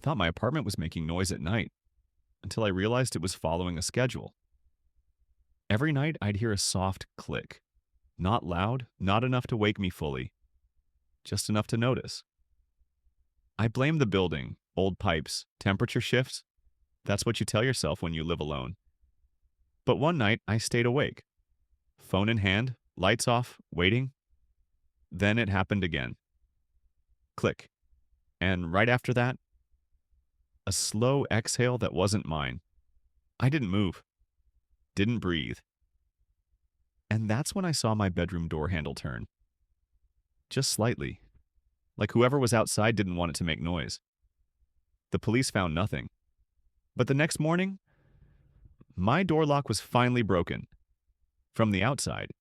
thought my apartment was making noise at night until I realized it was following a schedule. Every night I'd hear a soft click. Not loud, not enough to wake me fully, just enough to notice. I blamed the building, old pipes, temperature shifts. That's what you tell yourself when you live alone. But one night I stayed awake, phone in hand, lights off, waiting. Then it happened again. Click. And right after that, a slow exhale that wasn't mine. I didn't move, didn't breathe. And that's when I saw my bedroom door handle turn. Just slightly. Like whoever was outside didn't want it to make noise. The police found nothing. But the next morning, my door lock was finally broken. From the outside.